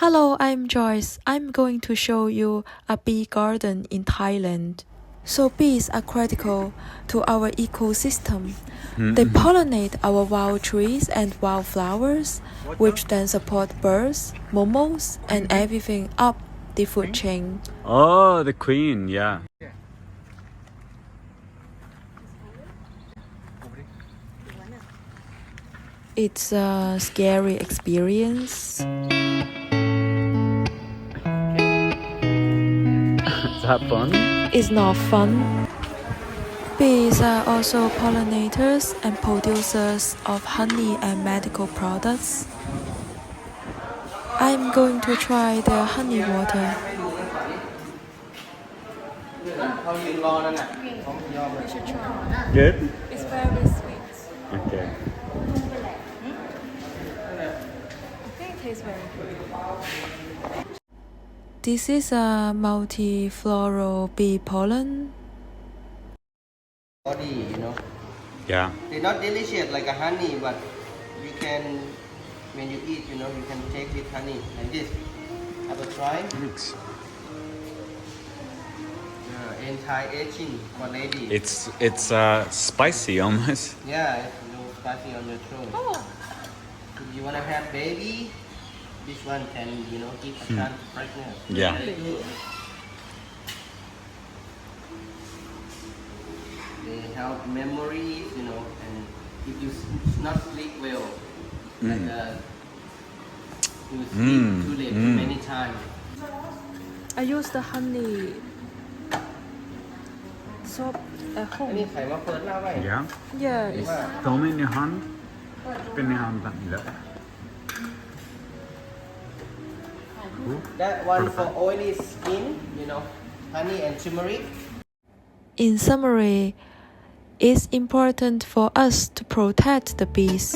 Hello, I'm Joyce. I'm going to show you a bee garden in Thailand. So bees are critical to our ecosystem. They pollinate our wild trees and wildflowers, which then support birds, mammals, and everything up the food chain. Oh, the queen, yeah. It's a scary experience. Is that fun? It's not fun. Bees are also pollinators and producers of honey and medical products. I'm going to try the honey water. You should try. Good? It's very sweet. Okay. I think it tastes very good. This is a multiflora bee pollen. Body, Yeah. they're not delicious like a honey, but you can, when you eat, you can take with honey like this. Have a try. Thanks. Anti-aging for ladies. It's spicy almost. Yeah, it's no spicy on your throat. Oh. If you wanna have baby, this one can, keep a child pregnant. Yeah. They help memories, and if you not sleep well, like you sleep too late many times. I use the honey soap at อันนี้ home. ไข่มาเปิดหน้าไว้ Yeah. Yeah, it's Throw me in your hand. Spin your hand like that. That one for oily skin, honey and turmeric. in summary, it's important for us to protect the bees.